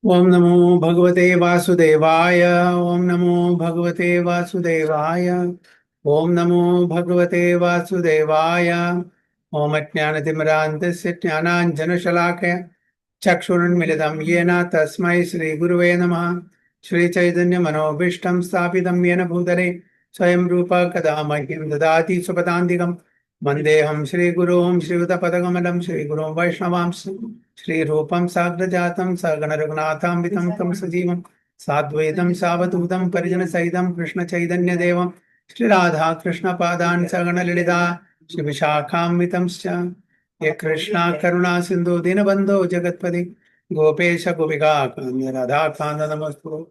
ओम नमो भगवते वासुदेवाय। ओम नमो भगवते वासुदेवाय। ओम नमो भगवते वासुदेवाय। ओम अज्ञानतिमिरान्धस्य ज्ञानाञ्जनशलाकया चक्षुरुन्मिलितं येन तस्मै श्रीगुरुवे नमः। श्रीचैतन्यमनोभीष्टं स्थापितं येन भूतले स्वयं रूप कदा मह्यं ददाति सुपदान्तिकम्। वन्देऽहं श्रीगुरुं श्रीयुतपदकमलं श्रीगुरुं वैष्णवांश्च श्रीरूपं साग्रजातं सगणरघुनाथान्वितं तं सजीवं साद्वैतं सावधूतं परिजनसहितं कृष्णचैतन्यदेवं श्रीराधाकृष्णपादान् सगणललिता श्रीविशाखान्वितंश्च ये कृष्णा करुणा सिन्धु दीनबन्धो जगत्पति गोपेश गोपिका राधाकान्त नमस्तु।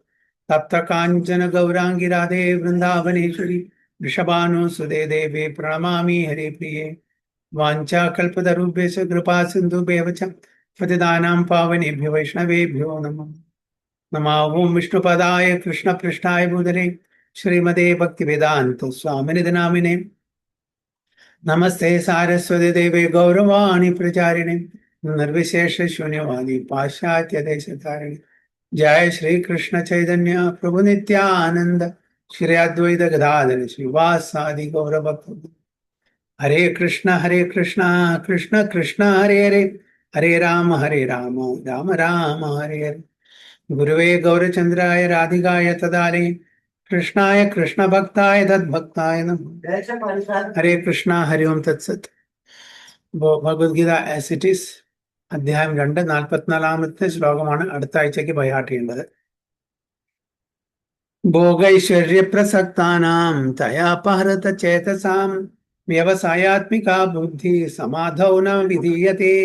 तप्त काञ्चन गौराङ्गी राधे वृन्दावनेश्वरी वृषभानुसुते देवी प्रणमामि हरिप्रिये। वाञ्छाकल्पतरुभ्यश्च कृपा सिन्धुभ्येव च पतितानां पावनेभ्यो वैष्णवेभ्यो नमः। नमः ओं विष्णुपदाय कृष्णपृष्ठाय भूतले श्रीमते भक्तिवेदान्त स्वामिनिधि नामिने नमस्ते सारस्वती देवे गौरवाणी प्रचारिणे निर्विशेष शून्यवादी पाश्चात्य देशकारिणे। जय श्री कृष्ण चैतन्य प्रभु नित्यानंद श्री अद्वैत गदाधर श्रीवासादि गौर भक्त। हरे कृष्ण कृष्ण कृष्ण हरे हरे हरे राम राम राम हरे हरे। गुरुवे गौरचंद्राय राधिकाय तदाले कृष्णाय कृष्ण भक्ताय तद्भक्ताय नमः। हरे कृष्ण हरि ओम तत्सत। ഭഗവത്ഗീത ആസ് ഇറ്റ് ഈസ് അധ്യായം 2 44-ാമത്തെ ശ്ലോകമാണ് അടുത്ത ആഴ്ചയ്ക്ക് ബൈഹാർട്ട് ചെയ്യേണ്ടത്. ഭോഗൈശ്വര്യപ്രസക്താനാം തയാപഹൃത ചേതസാം വ്യവസായാത്മികാ ബുദ്ധി സമാധൗ ന വിധീയത്തെ.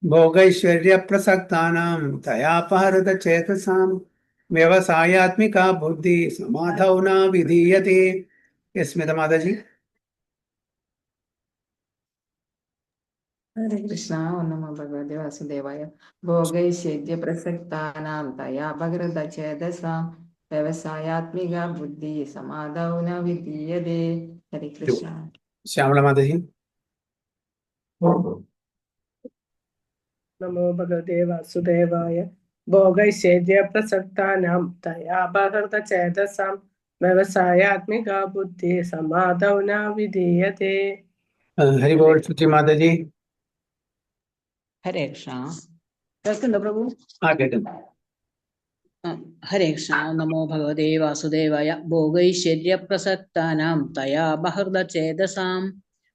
ഭോഗൈശ്വര്യപ്രസക്താനാം തയാപഹൃത ചേതസാം വ്യവസായാത്മികാ ബുദ്ധി സമാധൗ ന വിധീയത്തെ. സ്മിത മാതാജി. हरे कृष्णा। ओम नमो भगवते वासुदेवाय। भोगैश्वर्य प्रसक्तानां तया भगृत चेतसा व्यवसायात्मिका बुद्धि समाधौ न विधीयते। हरे कृष्ण। ശ്യാമള മാതാജി. नमो भगवते वासुदेवाय। भोगैश्वर्यप्रसक्तानां तयापहृतचेतसां व्यवसायात्मिका बुद्धिः समाधौ न विधीयते। ഹരിബോൾ സുചി മാതാജി. ഹരേ കൃഷ്ണ. കേൾക്കുന്നുണ്ടോ പ്രഭു? ആ കേൾക്കുന്നു. ഹരേ കൃഷ്ണ. നമോ ഭഗവതേ വാസുദേവായ. ഭോഗൈശ്വര്യപ്രസക്താനാം തയാ ബഹൃത ചേതസാം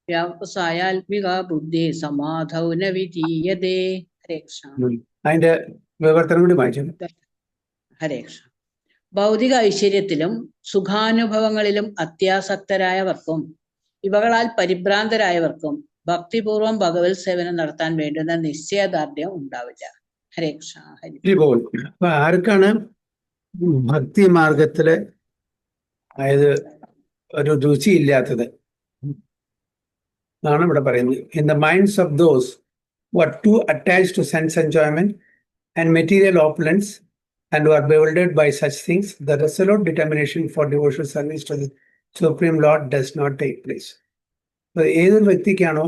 വ്യവസായാത്മിക ബുദ്ധി സമാധൗ ന വിധീയതേ. ഹരേ കൃഷ്ണ. അതിന്റെ വിവർത്തനം കൂടി വായിച്ചു. ഹരേ കൃഷ്ണ. ഭൗതിക ഐശ്വര്യത്തിലും സുഖാനുഭവങ്ങളിലും അത്യാസക്തരായവർക്കും ഇവകളാൽ പരിഭ്രാന്തരായവർക്കും ഭക്തിപൂർവം ഭഗവത് സേവനം നടത്താൻ വേണ്ടുന്ന നിശ്ചയദാർഢ്യം ഉണ്ടാവില്ല. ഹരേ കൃഷ്ണ. ഹരിബോൾ. അപ്പൊ ആർക്കാണ് ഭക്തി മാർഗത്തില് അതായത് ഒരു രുചി ഇല്ലാത്തത് ആണ് ഇവിടെ പറയുന്നത്. In the minds of those who are too attached to sense enjoyment and material opulence and who are bewildered by such things, the resolute determination for devotional service to the Supreme Lord does not take place. അപ്പൊ ഏതൊരു വ്യക്തിക്കാണോ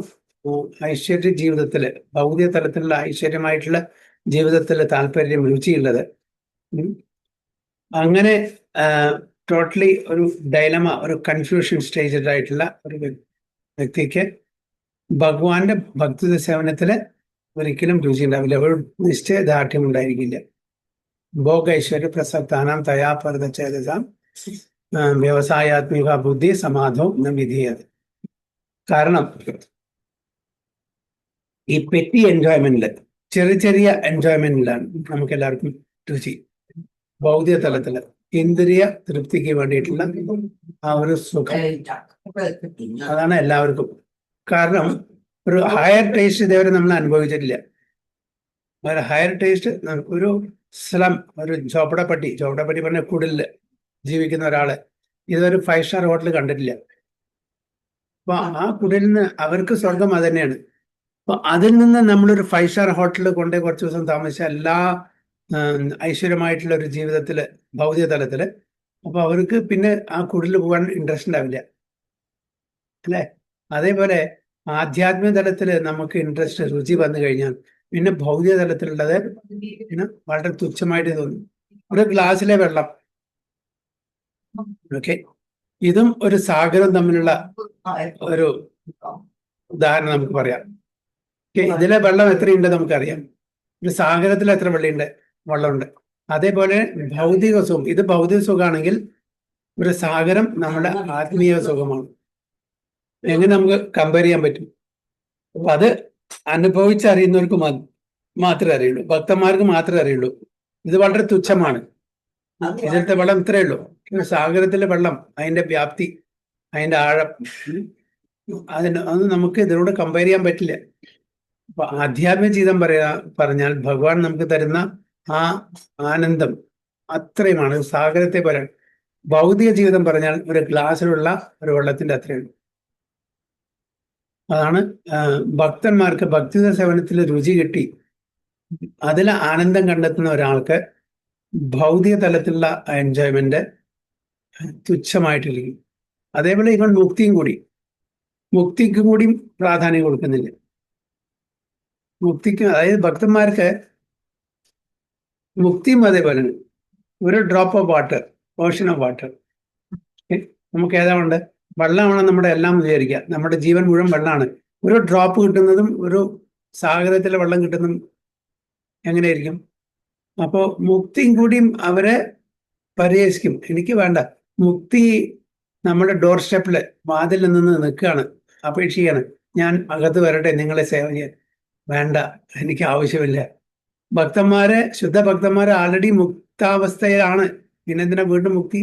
ഐശ്വര്യ ജീവിതത്തില് ഭൗതിക തലത്തിലുള്ള ഐശ്വര്യമായിട്ടുള്ള ജീവിതത്തില് താല്പര്യം രുചിയുള്ളത്, അങ്ങനെ totally ഒരു dilemma, ഒരു കൺഫ്യൂഷൻ സ്റ്റേജിലായിട്ടുള്ള ഒരു വ്യക്തിക്ക് ഭഗവാന്റെ ഭക്തി സേവനത്തില് ഒരിക്കലും രുചി ഉണ്ടാവില്ല, ഒരു നിശ്ചയദാർഢ്യം ഉണ്ടായിരിക്കില്ല. ഭോഗ ഐശ്വര്യ പ്രസക്താനാം തയാപഹൃത ചേതസാം വ്യവസായാത്മിക ബുദ്ധി സമാധോ ന വിധീയതേ. കാരണം ഈ പെറ്റി എൻജോയ്മെന്റില്, ചെറിയ ചെറിയ എൻജോയ്മെന്റിലാണ് നമുക്ക് എല്ലാവർക്കും രുചി. ഭൗതിക തലത്തില് ഇന്ദ്രിയ തൃപ്തിക്ക് വേണ്ടിയിട്ടുള്ള ആ ഒരു സുഖം, അതാണ് എല്ലാവർക്കും. കാരണം ഒരു ഹയർ ടേസ്റ്റ് ഇതേവരെ നമ്മൾ അനുഭവിച്ചിട്ടില്ല. ഒരു ഹയർ ടേസ്റ്റ് ഒരു സ്ലം, ഒരു ചോപ്പടപ്പട്ടി പറഞ്ഞ കുടില് ജീവിക്കുന്ന ഒരാള് ഇതൊരു 5 സ്റ്റാർ ഹോട്ടൽ കണ്ടിട്ടില്ല. അപ്പൊ ആ കുടിലിൽ നിന്ന് അവർക്ക് സ്വർഗം അത് തന്നെയാണ്. അപ്പൊ അതിൽ നിന്ന് നമ്മളൊരു 5 സ്റ്റാർ ഹോട്ടലിൽ കൊണ്ടേ കുറച്ച് ദിവസം താമസിച്ച എല്ലാ ഐശ്വര്യമായിട്ടുള്ള ഒരു ജീവിതത്തില് ഭൗതിക തലത്തില്, അപ്പൊ അവർക്ക് പിന്നെ ആ കുടിലിൽ പോകാൻ ഇൻട്രസ്റ്റ് ഉണ്ടാവില്ല അല്ലെ. അതേപോലെ ആധ്യാത്മിക തലത്തില് നമുക്ക് ഇൻട്രസ്റ്റ് രുചി വന്നു കഴിഞ്ഞാൽ പിന്നെ ഭൗതിക തലത്തിലുള്ളത് പിന്നെ വളരെ തുച്ഛമായിട്ട് തോന്നും. ഒരു ഗ്ലാസ്സിലെ വെള്ളം, ഓക്കെ, ഇതും ഒരു സാഗരം തമ്മിലുള്ള ഒരു ഉദാഹരണം നമുക്ക് പറയാം. ഇതിലെ വെള്ളം എത്രയുണ്ട് നമുക്കറിയാം. ഒരു സാഗരത്തിൽ എത്ര വെള്ളമുണ്ട്. അതേപോലെ ഭൗതിക സുഖം, ഇത് ഭൗതിക സുഖമാണെങ്കിൽ ഒരു സാഗരം നമ്മുടെ ആത്മീയ സുഖമാണ്. എങ്ങനെ നമുക്ക് കമ്പയർ ചെയ്യാൻ പറ്റും? അപ്പൊ അത് അനുഭവിച്ചറിയുന്നവർക്ക് മാത്രമേ അറിയുള്ളൂ, ഭക്തന്മാർക്ക് മാത്രമേ അറിയുള്ളൂ. ഇത് വളരെ തുച്ഛമാണ്. ഇതിലത്തെ വെള്ളം ഇത്രയേ ഉള്ളൂ. സാഗരത്തിലെ വെള്ളം, അതിന്റെ വ്യാപ്തി, അതിന്റെ ആഴം, അത് നമുക്ക് ഇതിനോട് കമ്പയർ ചെയ്യാൻ പറ്റില്ല. അപ്പൊ ആധ്യാത്മിക ജീവിതം പറഞ്ഞാൽ ഭഗവാൻ നമുക്ക് തരുന്ന ആ ആനന്ദം അത്രയുമാണ്. സാഗരത്തെ പറയാൻ. ഭൗതിക ജീവിതം പറഞ്ഞാൽ ഒരു ഗ്ലാസ്സിലുള്ള ഒരു വെള്ളത്തിന്റെ അത്രയുള്ളൂ. അതാണ് ഭക്തന്മാർക്ക് ഭക്തിയുടെ സേവനത്തിൽ രുചി കിട്ടി അതിൽ ആനന്ദം കണ്ടെത്തുന്ന ഒരാൾക്ക് ഭൗതിക തലത്തിലുള്ള എൻജോയ്മെന്റ് തുച്ഛമായിട്ടിരിക്കും. അതേപോലെ ഇവൻ മുക്തിക്കും കൂടി പ്രാധാന്യം കൊടുക്കുന്നില്ല. മുക്തിക്ക്, അതായത് ഭക്തന്മാർക്ക് മുക്തിയും അതേപോലെ ഒരു drop of water, Ocean of water. നമുക്ക് ഏതാണ്ട് വെള്ളമാണ് നമ്മുടെ എല്ലാം വിചാരിക്കുക. നമ്മുടെ ജീവൻ മുഴുവൻ വെള്ളമാണ്. ഒരു ഡ്രോപ്പ് കിട്ടുന്നതും ഒരു സാഗരത്തിലെ വെള്ളം കിട്ടുന്നതും എങ്ങനെയായിരിക്കും? അപ്പോൾ മുക്തിയും കൂടിയും അവരെ പരിഹസിക്കും. എനിക്ക് വേണ്ട. മുക്തി നമ്മുടെ ഡോർ സ്റ്റെപ്പില് വാതിലിൽ നിന്ന് നിൽക്കുകയാണ്, അപേക്ഷിക്കുകയാണ്, ഞാൻ അകത്ത് വരട്ടെ നിങ്ങളെ സേവ ചെയ്യാൻ. വേണ്ട, എനിക്ക് ആവശ്യമില്ല. ശുദ്ധ ഭക്തന്മാര് ആൾറെഡി മുക്താവസ്ഥയിലാണ്. പിന്നെന്തിനാ വീണ്ടും മുക്തി?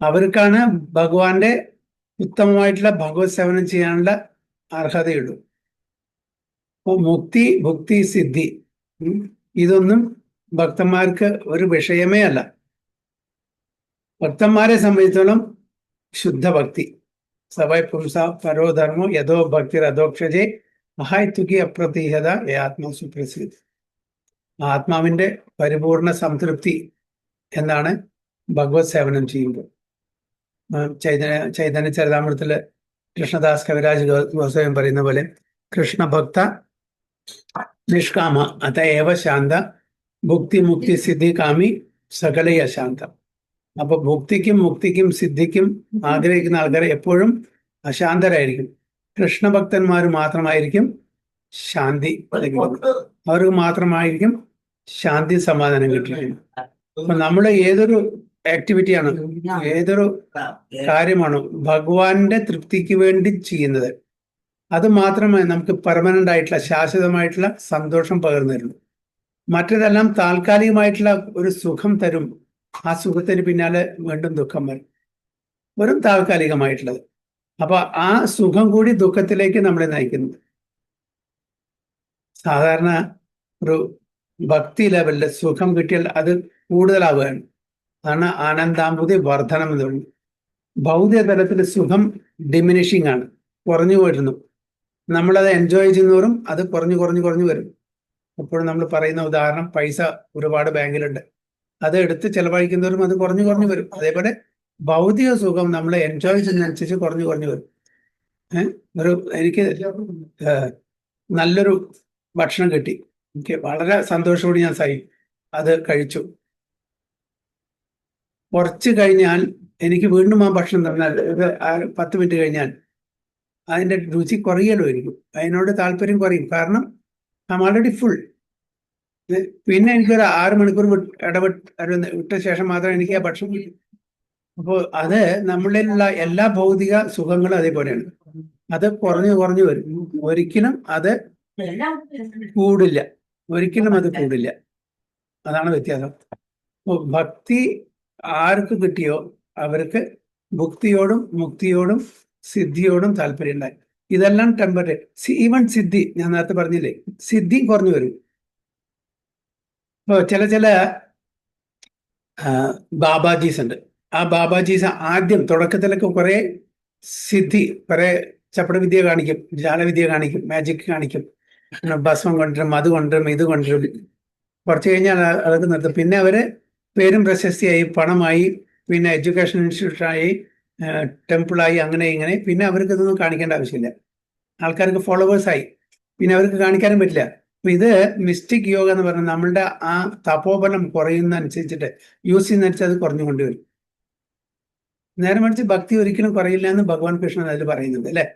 അവർക്കാണ് ഭഗവാന്റെ ഉത്തമമായിട്ടുള്ള ഭഗവത് സേവനം ചെയ്യാനുള്ള അർഹതയുള്ളൂ. അപ്പോൾ മുക്തി, ഭുക്തി, സിദ്ധി ഇതൊന്നും ഭക്തന്മാർക്ക് ഒരു വിഷയമേ അല്ല. ഭക്തന്മാരെ സംബന്ധിച്ചോളം ശുദ്ധഭക്തി, സവൈ പുംസ പരോധർമ്മോ യഥോ ഭക്തിർ അധോക്ഷജേ മഹാത്വകി അപ്രതീഹത ആത്മാസു പ്രസിദ്ധ. ആത്മാവിന്റെ പരിപൂർണ സംതൃപ്തി എന്നാണ് ഭഗവത് സേവനം ചെയ്യുമ്പോൾ. ചൈതന്യ ചരിതാമൃതത്തില് കൃഷ്ണദാസ് കവിരാജ് ഗോസ്വാമി പറയുന്ന പോലെ കൃഷ്ണഭക്ത നിഷ്കാമ അതേവ ശാന്ത ഭുക്തി മുക്തി സിദ്ധി കാമി സകലയ ശാന്ത. അപ്പൊ ഭുക്തിക്കും മുക്തിക്കും സിദ്ധിക്കും ആഗ്രഹിക്കുന്ന ആൾക്കാർ എപ്പോഴും അശാന്തരായിരിക്കും. കൃഷ്ണഭക്തന്മാർ മാത്രമായിരിക്കും ശാന്തി, അവർക്ക് മാത്രമായിരിക്കും ശാന്തി സമാധാനം കിട്ടിയിരിക്കുന്നത്. അപ്പൊ നമ്മൾ ഏതൊരു ആക്ടിവിറ്റിയാണ്, ഏതൊരു കാര്യമാണോ ഭഗവാന്റെ തൃപ്തിക്ക് വേണ്ടി ചെയ്യുന്നത്, അത് മാത്രമേ നമുക്ക് പെർമനന്റ് ആയിട്ടുള്ള ശാശ്വതമായിട്ടുള്ള സന്തോഷം പകർന്നു തരുള്ളൂ. മറ്റതെല്ലാം താൽക്കാലികമായിട്ടുള്ള ഒരു സുഖം തരും. ആ സുഖത്തിന് പിന്നാലെ വീണ്ടും ദുഃഖം വരും, വെറും താൽക്കാലികമായിട്ടുള്ളത്. അപ്പൊ ആ സുഖം കൂടി ദുഃഖത്തിലേക്ക് നമ്മളെ നയിക്കുന്നത്. സാധാരണ ഒരു ഭക്തി ലെവലില് സുഖം കിട്ടിയാൽ അത് കൂടുതലാവുകയാണ്. അതാണ് ആനന്ദാമ്പുതി വർധനം എന്ന് പറയുന്നത്. ഭൗതിക തലത്തിൽ സുഖം ഡിമിനിഷിങ് ആണ്, കുറഞ്ഞു വരുന്നു. നമ്മളത് എൻജോയ് ചെയ്യുന്നവരും അത് കുറഞ്ഞു വരും. എപ്പോഴും നമ്മൾ പറയുന്ന ഉദാഹരണം, പൈസ ഒരുപാട് ബാങ്കിലുണ്ട്, അത് എടുത്ത് ചെലവഴിക്കുന്നവരും അത് കുറഞ്ഞു വരും. അതേപോലെ ഭൗതിക സുഖം നമ്മൾ എൻജോയ് ചെയ്യുന്നതനുസരിച്ച് കുറഞ്ഞു വരും. എനിക്ക് നല്ലൊരു ഭക്ഷണം കിട്ടി, എനിക്ക് വളരെ സന്തോഷത്തോടെ ഞാൻ അത് കഴിച്ചു. കുറച്ച് കഴിഞ്ഞാൽ എനിക്ക് വീണ്ടും ആ ഭക്ഷണം തന്നാൽ ഒരു 10 മിനിറ്റ് കഴിഞ്ഞാൽ അതിൻ്റെ രുചി കുറയല്ലോ, എനിക്ക് അതിനോട് താല്പര്യം കുറയും. കാരണം ഐ ആം ഓൾറെഡി ഫുൾ. പിന്നെ എനിക്കൊരു 6 മണിക്കൂർ വിട്ട ശേഷം മാത്രമേ എനിക്ക് ആ ഭക്ഷണം കിട്ടൂ. അപ്പോൾ അത് നമ്മളിലുള്ള എല്ലാ ഭൗതിക സുഖങ്ങളും അതേപോലെയാണ്. അത് കുറഞ്ഞു വരും. ഒരിക്കലും അത് കൂടില്ല. അതാണ് വ്യത്യാസം. അപ്പോൾ ഭക്തി ആർക്ക് കിട്ടിയോ അവർക്ക് ഭുക്തിയോടും മുക്തിയോടും സിദ്ധിയോടും താല്പര്യം ഉണ്ടായി. ഇതെല്ലാം ടെമ്പററി. ഈവൻ സിദ്ധി, ഞാൻ നേരത്തെ പറഞ്ഞില്ലേ, സിദ്ധി കുറഞ്ഞു വരും. ഇപ്പോൾ ചില ബാബാജീസ് ഉണ്ട്. ആ ബാബാജീസ് ആദ്യം തുടക്കത്തിലൊക്കെ കുറെ സിദ്ധി, കുറെ ചപ്പടവിദ്യ കാണിക്കും, ജാലവിദ്യ കാണിക്കും, മാജിക് കാണിക്കും, ഭസ്മം കൊണ്ടുവരും, അത് കൊണ്ടുവരും, ഇത് കൊണ്ടുവരും. കുറച്ച് കഴിഞ്ഞാൽ അതൊക്കെ നിർത്തും. പിന്നെ അവര് പേരും പ്രശസ്തിയായി, പണമായി, പിന്നെ എഡ്യൂക്കേഷൻ ഇൻസ്റ്റിറ്റ്യൂഷനായി, ടെമ്പിളായി, അങ്ങനെ ഇങ്ങനെ. പിന്നെ അവർക്ക് ഇതൊന്നും കാണിക്കേണ്ട ആവശ്യമില്ല. ആൾക്കാർക്ക് ഫോളോവേഴ്സായി, പിന്നെ അവർക്ക് കാണിക്കാനും പറ്റില്ല. ഇത് മിസ്റ്റിക് യോഗ എന്ന് പറഞ്ഞാൽ നമ്മളുടെ ആ തപോബലം കുറയുന്ന അനുസരിച്ചിട്ട് യൂസ് ചെയ്യുന്നതനുസരിച്ച് അത് കുറഞ്ഞുകൊണ്ടുവരും. നേരെ മറിച്ച് ഭക്തി ഒരിക്കലും കുറയില്ല എന്ന് ഭഗവാൻ കൃഷ്ണൻ അതിൽ പറയുന്നുണ്ട് അല്ലെ.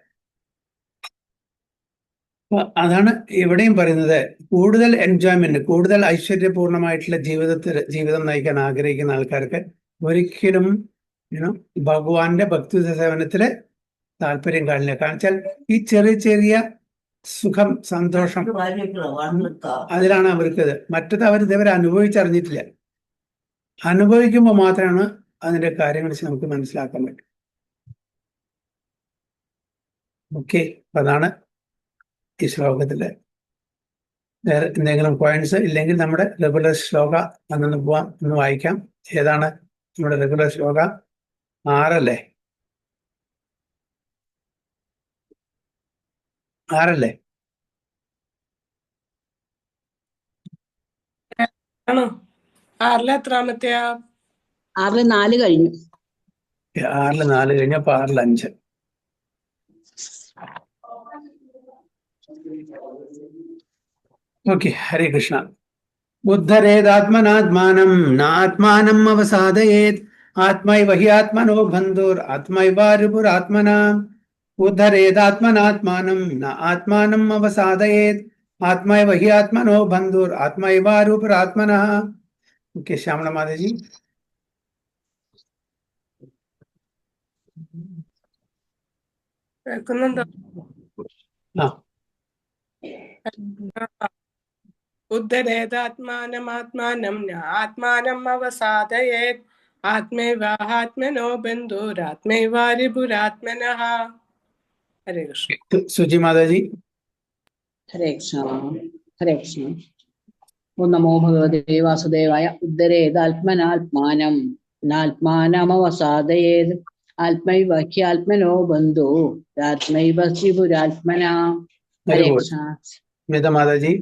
അപ്പൊ അതാണ് ഇവിടെയും പറയുന്നത്. കൂടുതൽ എൻജോയ്മെന്റ്, കൂടുതൽ ഐശ്വര്യപൂർണമായിട്ടുള്ള ജീവിതം നയിക്കാൻ ആഗ്രഹിക്കുന്ന ആൾക്കാർക്ക് ഒരിക്കലും ഭഗവാന്റെ ഭക്തി സേവനത്തില് താല്പര്യം കാണില്ല. കാരണം വെച്ചാൽ ഈ ചെറിയ ചെറിയ സുഖം, സന്തോഷം അതിലാണ് അവർക്കത്. മറ്റത് അവർ ഇതേവരെ അനുഭവിച്ചറിഞ്ഞിട്ടില്ല. അനുഭവിക്കുമ്പോൾ മാത്രമാണ് അതിന്റെ കാര്യങ്ങൾ നമുക്ക് മനസ്സിലാക്കാൻ പറ്റും. ഓക്കെ, അതാണ് ഈ ശ്ലോകത്തില്. വേറെ എന്തെങ്കിലും പോയിന്റ്സ് ഇല്ലെങ്കിൽ നമ്മുടെ റെഗുലർ ശ്ലോക അന്നു പോവാം, ഒന്ന് വായിക്കാം. ഏതാണ് നമ്മുടെ റെഗുലർ ശ്ലോക? 6 6 ആണോ? 6 എത്രാമത്തെയാ? 4 കഴിഞ്ഞു. 4 കഴിഞ്ഞപ്പോ 5. ഓക്കെ, ഹരേ കൃഷ്ണ. ഉദ്ധരേതാത്മനാത്മാനം നാത്മാനം അവസാദയേത് ആത്മൈവ ഹി ആത്മനോ ബന്ധുർ ആത്മൈവാരുപുരാത്മനാം. ഉദ്ധരേതാത്മനാത്മാനം ന ആത്മാനം അവസാദയേത് ആത്മൈവ ഹി ആത്മനോ ബന്ധുർ ആത്മൈവാരുപുരാത്മനഃ. ഓക്കെ, ശ്യാമള മാതാജി. കേൾക്കുന്നുണ്ടോ? ആ, ഉദ്ധരേതാത്മാനമാത്മാനം ആത്മാനം അവസാദയേത് ആത്മൈവാത്മനോ ബന്ധുരാത്മൈവാരിപുരാത്മനഃ. ഹരേ കൃഷ്ണ. സുജി മാതാജി. ഹരേ കൃഷ്ണ. ഹരേ കൃഷ്ണ. ഓം നമോ ഭഗവതേ വാസുദേവായ. ഉദ്ധരേതാത്മനാത്മാനം നാത്മാനമവസാദയേത് ആത്മൈവ ഹ്യാത്മനോ ബന്ധോ ആത്മൈവ ശിപുരാത്മനാ. ഹരേ കൃഷ്ണ. സ്മിത മാതാജി.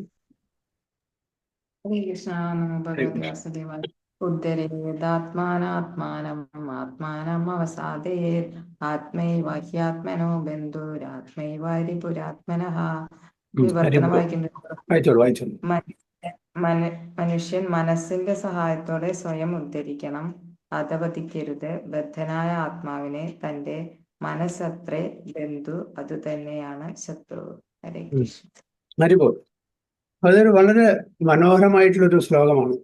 ഹരേ കൃഷ്ണ. നമോ ഭഗവതി വാസുദേവായ. ഉദ്ധരേതാത്മാനാത്മാനം ആത്മാനം അവസാദയേത് ആത്മൈവ ഹ്യാത്മനോ ബന്ധുരാത്മൈവാരിപുരാത്മനഃ. വിവർത്തനം വായിക്കുന്നത്. മനുഷ്യൻ മനസ്സിന്റെ സഹായത്തോടെ സ്വയം ഉദ്ധരിക്കണം. അധപതിക്കരുത്. ബദ്ധനായ ആത്മാവിനെ തന്റെ മനസ്സത്രേ ബന്ധു, അതുതന്നെയാണ് ശത്രു. ഹരേ കൃഷ്ണ. ഹരിബോൾ. അതൊരു വളരെ മനോഹരമായിട്ടുള്ളൊരു ശ്ലോകമാണ്.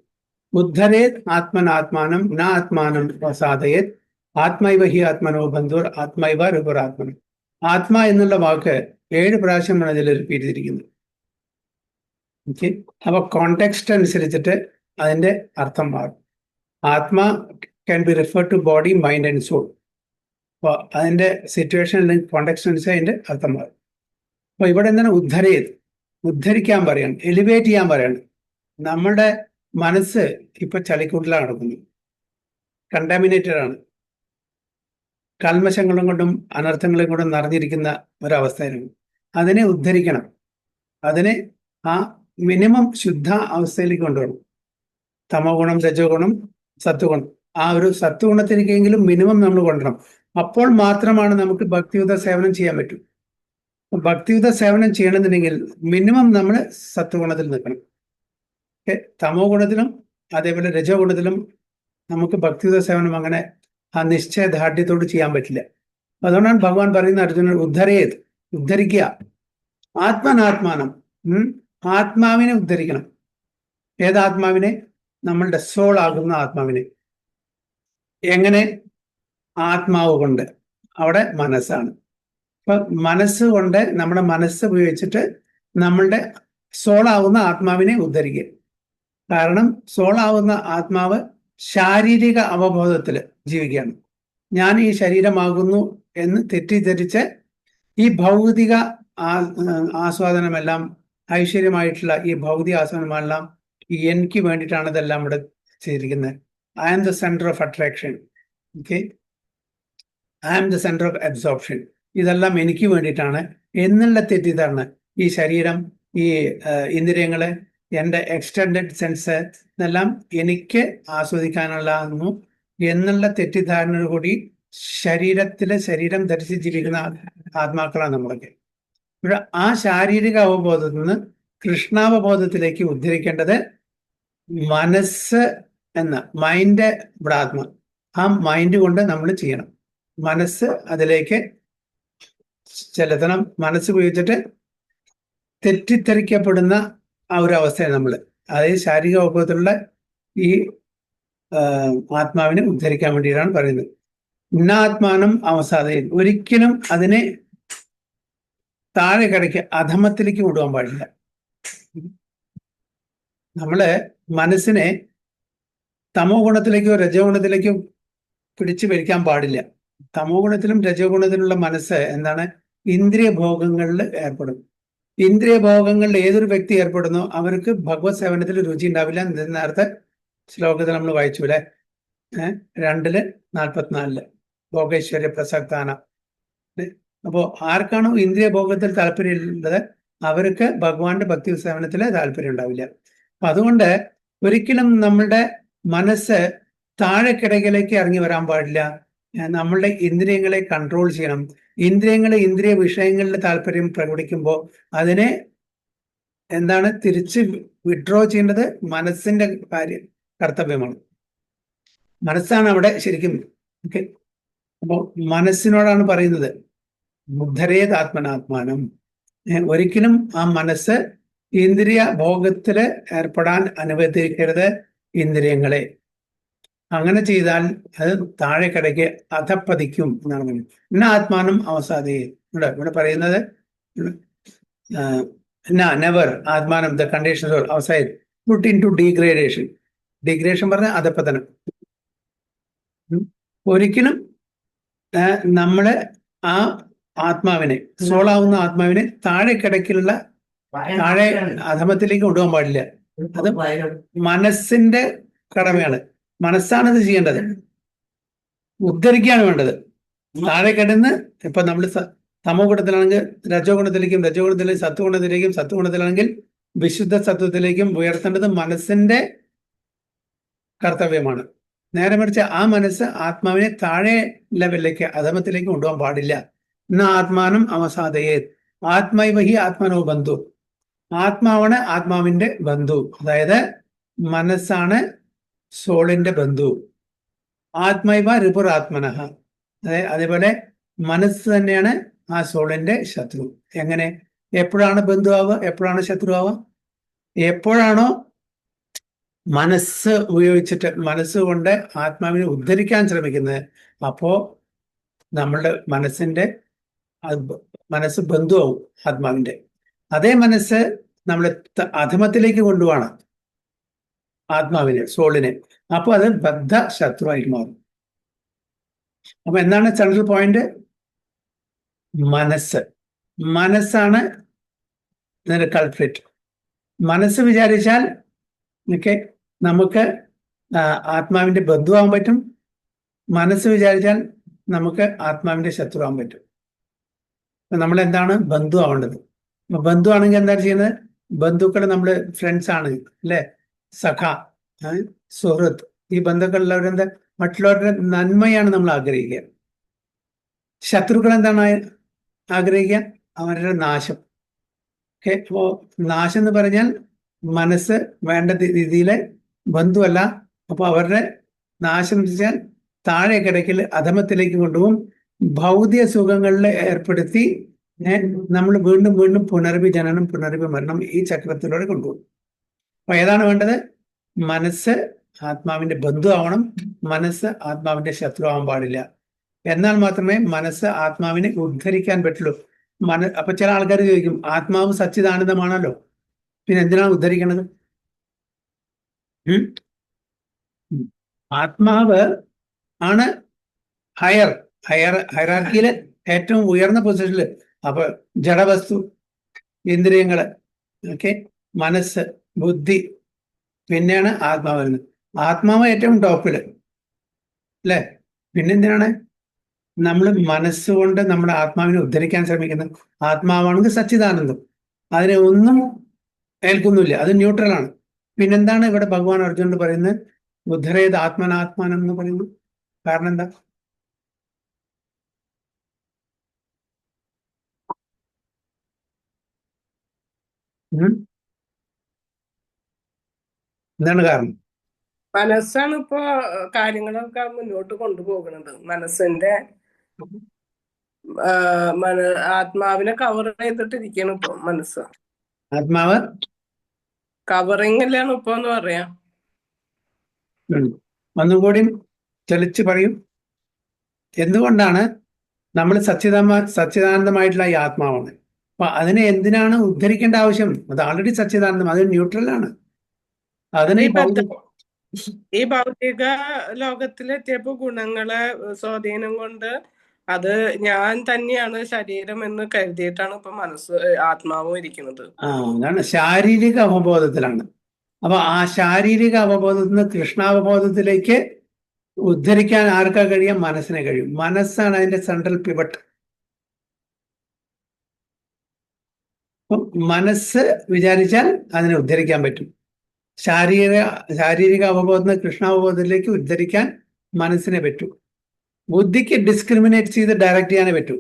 ഉദ്ധരേത് ആത്മനാത്മാനം ന ആത്മാനം സാധയേത് ആത്മൈവ ഹി ആത്മനോ ബന്ധുർ ആത്മൈവ രൂപരാത്മനം. ആത്മ എന്നുള്ള വാക്ക് 7 പ്രാവശ്യമാണ് അതിൽ റിപ്പീറ്റ് ചെയ്തിരിക്കുന്നത്. ഓക്കെ, അപ്പൊ കോണ്ടെക്സ്റ്റ് അനുസരിച്ചിട്ട് അതിന്റെ അർത്ഥം മാറും. Atma can be refer to body, mind and soul. അപ്പോൾ അതിന്റെ സിറ്റുവേഷൻ അല്ലെങ്കിൽ കോണ്ടെക്സ്റ്റ് അനുസരിച്ച് അതിന്റെ അർത്ഥം മാറും. അപ്പൊ ഇവിടെ എന്താണ് ഉദ്ധരേത്? ഉദ്ധരിക്കാൻ പറയാണ്, എലിവേറ്റ് ചെയ്യാൻ പറയാണ്. നമ്മുടെ മനസ്സ് ഇപ്പൊ ചളിക്കൂട്ടിലാണ് നടക്കുന്നത്, കണ്ടാമിനേറ്റഡ് ആണ്, കൽമശങ്ങളും കൊണ്ടും അനർത്ഥങ്ങളും കൊണ്ടും നിറഞ്ഞിരിക്കുന്ന ഒരവസ്ഥയിലാണ്. അതിനെ ഉദ്ധരിക്കണം. അതിനെ ആ മിനിമം ശുദ്ധ അവസ്ഥയിലേക്ക് കൊണ്ടുവരണം. തമോ ഗുണം, രജോ ഗുണം, സത്വഗുണം. ആ ഒരു സത്വഗുണത്തിലേക്കെങ്കിലും മിനിമം നമ്മൾ കൊണ്ടുവരണം. അപ്പോൾ മാത്രമാണ് നമുക്ക് ഭക്തിയുത സേവനം ചെയ്യാൻ പറ്റും. ഭക്തിയുത സേവനം ചെയ്യണമെന്നുണ്ടെങ്കിൽ മിനിമം നമ്മൾ സത്വഗുണത്തിൽ നിൽക്കണം. തമോ ഗുണത്തിലും അതേപോലെ രജോ ഗുണത്തിലും നമുക്ക് ഭക്തിയുത സേവനം അങ്ങനെ ആ നിശ്ചയദാർഢ്യത്തോട് ചെയ്യാൻ പറ്റില്ല. അതുകൊണ്ടാണ് ഭഗവാൻ പറയുന്ന അർജുനൻ ഉദ്ധരേത്, ഉദ്ധരിക്കുക. ആത്മനാത്മാനം, ആത്മാവിനെ ഉദ്ധരിക്കണം. ഏതാത്മാവിനെ? നമ്മളുടെ സോൾ ആകുന്ന ആത്മാവിനെ. എങ്ങനെ? ആത്മാവ് കൊണ്ട്. അവിടെ മനസ്സാണ്. അപ്പൊ മനസ്സുകൊണ്ട്, നമ്മുടെ മനസ്സ് ഉപയോഗിച്ചിട്ട് നമ്മളുടെ സോളാവുന്ന ആത്മാവിനെ ഉദ്ധരിക്കുക. കാരണം സോളാവുന്ന ആത്മാവ് ശാരീരിക അവബോധത്തിൽ ജീവിക്കുകയാണ്. ഞാൻ ഈ ശരീരമാകുന്നു എന്ന് തെറ്റിദ്ധരിച്ച് ഈ ഭൗതിക ആസ്വാദനമെല്ലാം, ഐശ്വര്യമായിട്ടുള്ള ഈ ഭൗതിക ആസ്വാദനമെല്ലാം എനിക്ക് വേണ്ടിയിട്ടാണ് ഇതെല്ലാം ഇവിടെ ചെയ്തിരിക്കുന്നത്. I am the centre of attraction. Okay, I am the centre of absorption. ഇതെല്ലാം എനിക്ക് വേണ്ടിയിട്ടാണ് എന്നുള്ള തെറ്റിദ്ധാരണ. ഈ ശരീരം, ഈ ഇന്ദ്രിയങ്ങള്, എൻ്റെ എക്സ്റ്റൻഡഡ് സെൻസ് ഇതെല്ലാം എനിക്ക് ആസ്വദിക്കാനുള്ളതാകുന്നു എന്നുള്ള തെറ്റിദ്ധാരണയോട് കൂടി ശരീരം ധരിച്ച് ജീവിക്കുന്ന ആത്മാക്കളാണ് നമ്മളൊക്കെ. ഇവിടെ ആ ശാരീരിക അവബോധത്തിൽ നിന്ന് കൃഷ്ണാവബോധത്തിലേക്ക് ഉദ്ധരിക്കേണ്ടത് മനസ്സ് എന്ന മൈൻഡ്, ഇവിടെ ആത്മ, ആ മൈൻഡ് കൊണ്ട് നമ്മൾ ചെയ്യണം. മനസ്സ് അതിലേക്ക് ചെലുത്തണം. മനസ്സ് ഉപയോഗിച്ചിട്ട് തെറ്റിദ്ധരിക്കപ്പെടുന്ന ആ ഒരു അവസ്ഥയാണ് നമ്മൾ, അതായത് ശാരീരിക ഉപയോഗത്തിലുള്ള ഈ ആത്മാവിനെ ഉദ്ധരിക്കാൻ വേണ്ടിയിട്ടാണ് പറയുന്നത്. ഇന്നാത്മാനം അവസാദയിൽ, ഒരിക്കലും അതിനെ താഴെ കിടക്ക് അധമത്തിലേക്ക് കൊണ്ടുപോകാൻ പാടില്ല. നമ്മള് മനസ്സിനെ തമോ ഗുണത്തിലേക്കോ രജോ ഗുണത്തിലേക്കോ പിടിച്ചു വലിക്കാൻ പാടില്ല. തമോ ഗുണത്തിലും രജോ ഗുണത്തിലുള്ള മനസ്സ് എന്താണ്? ഇന്ദ്രിയ ഭോഗങ്ങളിൽ ഏർപ്പെടും. ഇന്ദ്രിയ ഭോഗങ്ങളിൽ ഏതൊരു വ്യക്തി ഏർപ്പെടുന്നോ അവർക്ക് ഭഗവത് സേവനത്തിൽ രുചി ഉണ്ടാവില്ല. നേരത്തെ ശ്ലോകത്തിൽ നമ്മൾ വായിച്ചു 2:44 ഭോഗേശ്വര്യ പ്രസക്താന. അപ്പോ ആർക്കാണോ ഇന്ദ്രിയ ഭോഗത്തിൽ താല്പര്യമുള്ളത് അവർക്ക് ഭഗവാന്റെ ഭക്തി സേവനത്തിൽ താല്പര്യം ഉണ്ടാവില്ല. അപ്പൊ അതുകൊണ്ട് ഒരിക്കലും നമ്മളുടെ മനസ്സ് താഴെക്കിടകിലേക്ക് ഇറങ്ങി വരാൻ പാടില്ല. നമ്മളുടെ ഇന്ദ്രിയങ്ങളെ കൺട്രോൾ ചെയ്യണം. ഇന്ദ്രിയങ്ങളെ ഇന്ദ്രിയ വിഷയങ്ങളിൽ താല്പര്യം പ്രകടിക്കുമ്പോൾ അതിനെ എന്താണ് തിരിച്ച് വിഡ്രോ ചെയ്യേണ്ടത് മനസ്സിന്റെ കർത്തവ്യമാണ്. മനസ്സാണ് അവിടെ ശരിക്കും. ഓക്കെ, അപ്പോൾ മനസ്സിനോടാണ് പറയുന്നത് ബുദ്ധരേത് ആത്മനാത്മാനം. ഒരിക്കലും ആ മനസ്സ് ഇന്ദ്രിയ ഭോഗത്തില് ഏർപ്പെടാൻ അനുവദിക്കരുത് ഇന്ദ്രിയങ്ങളെ. അങ്ങനെ ചെയ്താൽ അത് താഴെ കിടക്ക് അധപ്പതിക്കും എന്നാണ് പറയുന്നത്. പിന്നെ ആത്മാനം അവസാദയെ ഇവിടെ പറയുന്നത് നെവർ ആത്മാനം ദ കണ്ടീഷൻ അവസാദ് put in to degradation. Degradation പറഞ്ഞ അധപ്പതനം. ഒരിക്കലും നമ്മള് ആ ആത്മാവിനെ, സോളാവുന്ന ആത്മാവിനെ താഴെ കിടക്കിലുള്ള താഴെ അധമത്തിലേക്ക് കൊണ്ടുപോകാൻ പാടില്ല. അത് മനസ്സിന്റെ കടമയാണ്. മനസ്സാണ് ഇത് ചെയ്യേണ്ടത്. ഉദ്ധരിക്കുകയാണ് വേണ്ടത്. താഴെ കിടന്ന് ഇപ്പൊ നമ്മൾ തമോ ഗുണത്തിലാണെങ്കിൽ രജോ ഗുണത്തിലേക്കും, രജോ ഗുണത്തിലേക്ക് സത്വഗുണത്തിലേക്കും, സത്വഗുണത്തിലാണെങ്കിൽ വിശുദ്ധ സത്വത്തിലേക്കും ഉയർത്തേണ്ടത് മനസ്സിന്റെ കർത്തവ്യമാണ്. നേരെ മറിച്ച് ആ മനസ്സ് ആത്മാവിനെ താഴെ ലെവലിലേക്ക് അധമത്തിലേക്ക് കൊണ്ടുപോകാൻ പാടില്ല. എന്നാ ആത്മാനം അവസാദയേ ആത്മൈവഹി ആത്മനോ ബന്ധു. ആത്മാവാണ് ആത്മാവിന്റെ ബന്ധു. അതായത് മനസ്സാണ് സോളിന്റെ ബന്ധു. ആത്മൈവ രിപുർ ആത്മനഃ. അതേപോലെ മനസ്സ് തന്നെയാണ് ആ സോളിന്റെ ശത്രു. എങ്ങനെ? എപ്പോഴാണ് ബന്ധുവാവുക, എപ്പോഴാണ് ശത്രുവാവുക? എപ്പോഴാണോ മനസ്സ് ഉപയോഗിച്ചിട്ട് മനസ്സുകൊണ്ട് ആത്മാവിനെ ഉദ്ധരിക്കാൻ ശ്രമിക്കുന്നത്, അപ്പോ നമ്മളുടെ മനസ്സ് ബന്ധുവാവും ആത്മാവിന്റെ. അതേ മനസ്സ് നമ്മളെ അധമത്തിലേക്ക് കൊണ്ടുപോകണം ആത്മാവിനെ, സോളിനെ. അപ്പൊ അത് ബദ്ധ ശത്രുവായിട്ട് മാറും. അപ്പൊ എന്താണ് സെൻട്രൽ പോയിന്റ്? മനസ്സാണ് ഇതിന്റെ കൾപ്രിറ്റ്. മനസ്സ് വിചാരിച്ചാൽ നമുക്ക് ആത്മാവിന്റെ ബന്ധുവാകാൻ പറ്റും. മനസ്സ് വിചാരിച്ചാൽ നമുക്ക് ആത്മാവിന്റെ ശത്രുവാകാൻ പറ്റും. നമ്മൾ എന്താണ് ബന്ധു ആവേണ്ടത്? ബന്ധു ആണെങ്കിൽ എന്താണ് ചെയ്യുന്നത്? ബന്ധുക്കൾ നമ്മള് ഫ്രണ്ട്സ് ആണ് അല്ലെ, സഖ, സുഹൃത്ത്. ഈ ബന്ധുക്കളുള്ളവരെന്താ? മറ്റുള്ളവരുടെ നന്മയാണ് നമ്മൾ ആഗ്രഹിക്കുക. ശത്രുക്കൾ എന്താണ് ആഗ്രഹിക്കുക? അവരുടെ നാശം. ഓക്കെ, അപ്പോ നാശം എന്ന് പറഞ്ഞാൽ മനസ്സ് വേണ്ട രീതിയിലെ ബന്ധുവല്ല. അപ്പൊ അവരുടെ നാശം എന്ന് വെച്ചാൽ താഴെ കിടക്കിൽ അധമത്തിലേക്ക് കൊണ്ടുപോകും. ഭൗതിക സുഖങ്ങളിൽ ഏർപ്പെടുത്തി നമ്മൾ വീണ്ടും വീണ്ടും പുനർവിജനനം, പുനർവിമരണം ഈ ചക്രത്തിലൂടെ കൊണ്ടുപോകും. അപ്പൊ ഏതാണ് വേണ്ടത്? മനസ്സ് ആത്മാവിന്റെ ബന്ധു ആവണം. മനസ്സ് ആത്മാവിന്റെ ശത്രു ആവാൻ പാടില്ല. എന്നാൽ മാത്രമേ മനസ്സ് ആത്മാവിനെ ഉദ്ധരിക്കാൻ പറ്റുള്ളൂ. അപ്പൊ ചില ആൾക്കാർ ചോദിക്കും, ആത്മാവ് സച്ചിദാനന്ദമാണല്ലോ, പിന്നെ എന്തിനാണ് ഉദ്ധരിക്കണത്? ആത്മാവ് ആണ് ഹയറാർക്കിയിലെ ഏറ്റവും ഉയർന്ന പൊസിഷനില്. അപ്പൊ ജഡവസ്തു, ഇന്ദ്രിയങ്ങള്, മനസ്സ്, ബുദ്ധി, പിന്നെയാണ് ആത്മാവ് വരുന്നത്. ആത്മാവ് ഏറ്റവും ടോപ്പില് അല്ലെ. പിന്നെന്തിനാണ് നമ്മൾ മനസ്സുകൊണ്ട് നമ്മുടെ ആത്മാവിനെ ഉദ്ധരിക്കാൻ ശ്രമിക്കുന്നത്? ആത്മാവാണെങ്കിൽ സച്ചിദാനന്ദം, അതിനെ ഒന്നും ഏൽക്കുന്നില്ല, അത് ന്യൂട്രലാണ്. പിന്നെന്താണ് ഇവിടെ ഭഗവാൻ അർജുനോട് പറയുന്നത്? ബുദ്ധരേത് ആത്മനാത്മാനം എന്ന് പറയുന്നു. കാരണം എന്താ? എന്താണ് കാരണം? മനസ്സാണ് ഇപ്പൊ കാര്യങ്ങളൊക്കെ മുന്നോട്ട് കൊണ്ടുപോകുന്നത്. മനസ്സിന്റെ ആത്മാവിനെ കവർ ചെയ്തിട്ടിരിക്കണം ഇപ്പൊ മനസ്സ്. ആത്മാവ് കവറിങ്ങിലാണ് ഇപ്പൊ എന്ന് പറയാം. ഒന്നും കൂടി തെളിച്ച് പറയും. എന്തുകൊണ്ടാണ് നമ്മൾ സച്ചിദാനന്ദമായിട്ടുള്ള ഈ ആത്മാവാണ്. അപ്പൊ അതിനെ എന്തിനാണ് ഉദ്ധരിക്കേണ്ട ആവശ്യം? അത് ആൾറെഡി സച്ചിദാനന്ദം, അത് ന്യൂട്രലാണ്. അതിനെ ഈ ഭൗതിക ലോകത്തിലെത്തിയപ്പോ ഗുണങ്ങളെ സ്വാധീനം കൊണ്ട് അത് ഞാൻ തന്നെയാണ് ശരീരം എന്ന് കരുതിയിട്ടാണ് ഇപ്പൊ മനസ്സ് ആത്മാവും ഇരിക്കുന്നത്. അതാണ് ശാരീരിക അവബോധത്തിലാണ്. അപ്പൊ ആ ശാരീരിക അവബോധത്തിൽ നിന്ന് കൃഷ്ണാവബോധത്തിലേക്ക് ഉദ്ധരിക്കാൻ ആർക്കാ കഴിയാം? മനസ്സിനെ കഴിയും. മനസ്സാണ് അതിന്റെ സെൻട്രൽ പിവട്ട്. മനസ്സ് വിചാരിച്ചാൽ അതിനെ ഉദ്ധരിക്കാൻ പറ്റും. ശാരീരിക അവബോധം കൃഷ്ണാവബോധത്തിലേക്ക് ഉദ്ധരിക്കാൻ മനസ്സിനെ പറ്റൂ. ബുദ്ധിക്ക് ഡിസ്ക്രിമിനേറ്റ് ചെയ്ത് ഡയറക്റ്റ് ചെയ്യാനേ പറ്റൂ.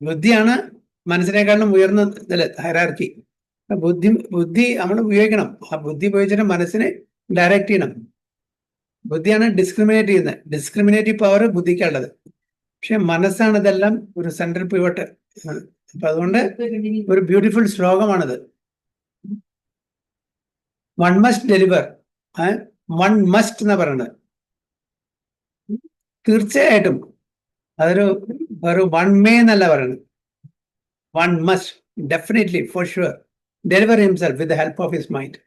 ബുദ്ധിയാണ് മനസ്സിനേക്കാളും ഉയർന്ന ഹൈറാർക്കി. ബുദ്ധി നമ്മൾ ഉപയോഗിക്കണം. ആ ബുദ്ധി ഉപയോഗിച്ചിട്ട് മനസ്സിനെ ഡയറക്റ്റ് ചെയ്യണം. ബുദ്ധിയാണ് ഡിസ്ക്രിമിനേറ്റ് ചെയ്യുന്നത്. ഡിസ്ക്രിമിനേറ്റീവ് പവർ ബുദ്ധിക്കുള്ളത്. പക്ഷെ മനസ്സാണ് ഇതെല്ലാം ഒരു സെൻട്രൽ പിവട്ട്. അപ്പൊ അതുകൊണ്ട് ഒരു ബ്യൂട്ടിഫുൾ ശ്ലോകമാണിത്. One must deliver, one must എന്നാ പറയുന്നത്. തീർച്ചയായിട്ടും അതൊരു വൺ മേ എന്നല്ല പറയുന്നത്. One must definitely for sure deliver himself with the help of his mind.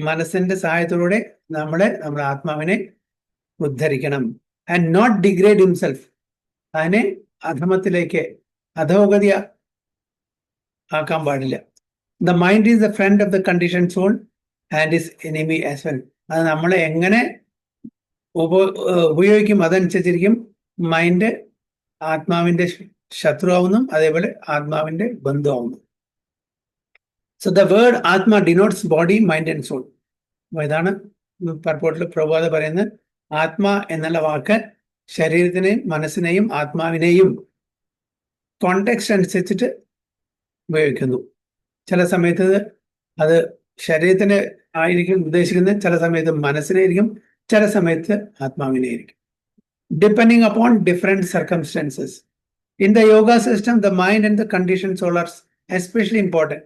മനസ്സിന്റെ സഹായത്തോടെ നമ്മുടെ ആത്മാവിനെ ഉദ്ധരിക്കണം. And not degrade himself. അതിനെ അധമത്തിലേക്ക്, അധോഗതി ആക്കാൻ പാടില്ല. The mind is the friend of the condition soul and is enemy as well. അത് നമ്മളെ എങ്ങനെ ഉപയോഗിക്കും അതനുസരിച്ചിരിക്കും മൈൻഡ് ആത്മാവിന്റെ ശത്രുവാവുന്നു, അതേപോലെ ആത്മാവിന്റെ ബന്ധുവാവുന്നു. So the word atma denotes body, mind and soul. ഇതാണ് പർപ്പോട്ടിൽ പ്രബോധ പറയുന്നത്. ആത്മ എന്നുള്ള വാക്ക് ശരീരത്തിനെയും മനസ്സിനെയും ആത്മാവിനെയും കോണ്ടെക്സ്റ്റ് അനുസരിച്ചിട്ട് ഉപയോഗിക്കുന്നു. ചില സമയത്ത് അത് ശരീരത്തിന് ആയിരിക്കും ഉദ്ദേശിക്കുന്നത്, ചില സമയത്ത് മനസ്സിനായിരിക്കും, ചില സമയത്ത് ആത്മാവിനായിരിക്കും. Depending upon different circumstances. In the yoga system the mind and the condition soul are especially important.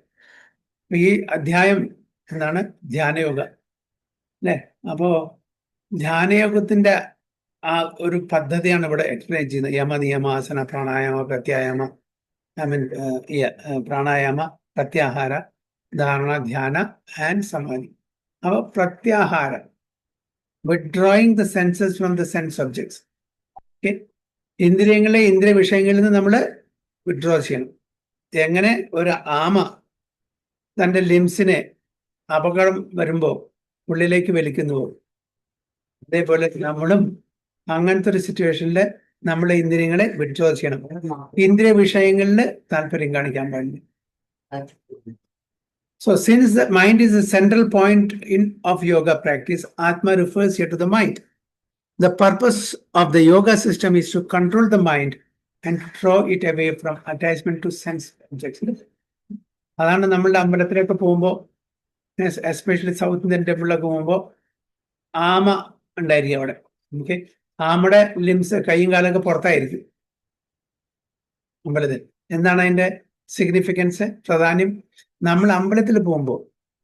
ഈ അധ്യായം എന്താണ്? ധ്യാനയോഗ അല്ലേ? അപ്പോ ധ്യാനയോഗത്തിന്റെ ആ ഒരു പദ്ധതിയാണ് ഇവിടെ എക്സ്പ്ലെയിൻ ചെയ്യുന്നത്. യമ, നിയമ, ആസന, പ്രാണായാമ, പ്രത്യായാമ, പ്രാണായാമ, പ്രത്യാഹാര, ധാരണ, ധ്യാന ആൻഡ് സമാധി. അപ്പൊ pratyahara, withdrawing the senses from the sense objects. Okay, ഇന്ദ്രിയങ്ങളെ ഇന്ദ്രിയ വിഷയങ്ങളിൽ നിന്ന് നമ്മൾ വിഡ്രോ ചെയ്യണം. എങ്ങനെ ഒരു ആമ തൻ്റെ ലിംസിനെ അപകടം വരുമ്പോൾ ഉള്ളിലേക്ക് വലിക്കുന്നുവോ, അതേപോലെ നമ്മളും അങ്ങനത്തെ ഒരു സിറ്റുവേഷനിൽ നമ്മളെ ഇന്ദ്രിയങ്ങളെ വിഡ്രോ ചെയ്യണം. ഇന്ദ്രിയ വിഷയങ്ങളിൽ താല്പര്യം കാണിക്കാൻ പാടില്ല. So since the mind is a central point of yoga practice, Atma refers here to the mind. The purpose of the yoga system is to control the mind and draw it away from attachment to sense objects. അതാണ് നമ്മളുടെ അമ്പലത്തിലേക്ക് പോകുമ്പോൾ, especially south Indian ടെമ്പിളിലൊക്കെ പോകുമ്പോൾ ആമ ഉണ്ടായിരിക്കും അവിടെ. Okay, ആമയുടെ limbs കൈയും കാലൊക്കെ പുറത്തായിരിക്കും അമ്പലത്തിൽ. എന്താണ് അതിന്റെ സിഗ്നിഫിക്കൻസ്, പ്രാധാന്യം? നമ്മൾ അമ്പലത്തിൽ പോകുമ്പോൾ,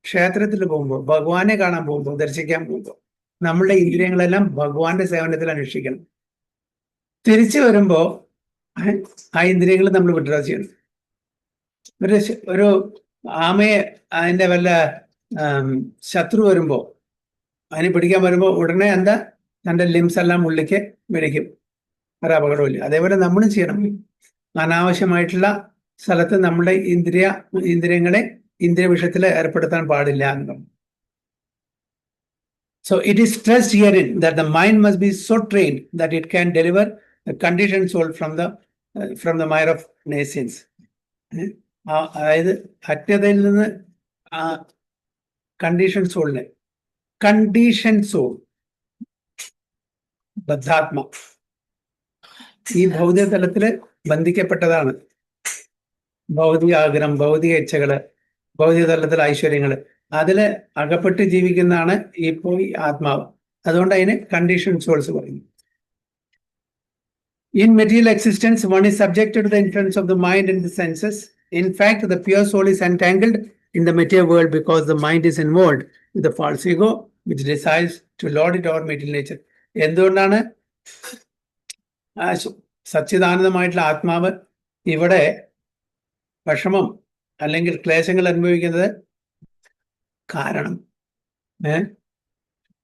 ക്ഷേത്രത്തിൽ പോകുമ്പോൾ, ഭഗവാനെ കാണാൻ പോകുമ്പോൾ, ദർശിക്കാൻ പോകുമ്പോൾ നമ്മളുടെ ഇന്ദ്രിയങ്ങളെല്ലാം ഭഗവാന്റെ സേവനത്തിൽ അനുഷ്ഠിക്കണം. തിരിച്ചു വരുമ്പോ ആ ഇന്ദ്രിയങ്ങൾ നമ്മൾ വിഡ്രോ ചെയ്യണം. ഒരു ആമയെ അതിന്റെ വല്ല ശത്രു വരുമ്പോ, അതിനെ പിടിക്കാൻ വരുമ്പോ ഉടനെ എന്താ തന്റെ ലിംസ് എല്ലാം ഉള്ളിലേക്ക് വിളിക്കും, ഒരു അപകടമില്ല. അതേപോലെ നമ്മളും ചെയ്യണം. അനാവശ്യമായിട്ടുള്ള സ്ഥലത്ത് നമ്മുടെ ഇന്ദ്രിയങ്ങളെ ഇന്ദ്രിയ വിഷയത്തിൽ ഏർപ്പെടുത്താൻ പാടില്ല എന്നും. So it is stressed herein that the mind must be so trained that it can deliver the conditioned soul from the mire of nescience. അതായത് അജ്ഞതയിൽ നിന്ന് കണ്ടീഷൻ സോളിനെ, കണ്ടീഷൻ സോൾ ബദ്ധാത്മ ഈ ഭൗതിക തലത്തില് ബന്ധിക്കപ്പെട്ടതാണ്. ഭൗതിക ആഗ്രഹം, ഭൗതിക ഇച്ഛകള്, ഭൗതിക തലത്തിലെ ഐശ്വര്യങ്ങള്, അതില് അകപ്പെട്ട് ജീവിക്കുന്നതാണ് ഇപ്പോൾ ഈ ആത്മാവ്. അതുകൊണ്ട് അതിന് കണ്ടീഷൻ സോൾസ് പറയുന്നു. In material existence, one is subjected to the influence of the mind and the senses. In fact, the pure soul is entangled in the material world because the mind is involved with the false ego, which desires to lord it over material nature. എന്തുകൊണ്ടാണ് സച്ചിദാനന്ദമായിട്ടുള്ള ആത്മാവ് ഇവിടെ വിഷമം അല്ലെങ്കിൽ ക്ലേശങ്ങൾ അനുഭവിക്കുന്നത്? കാരണം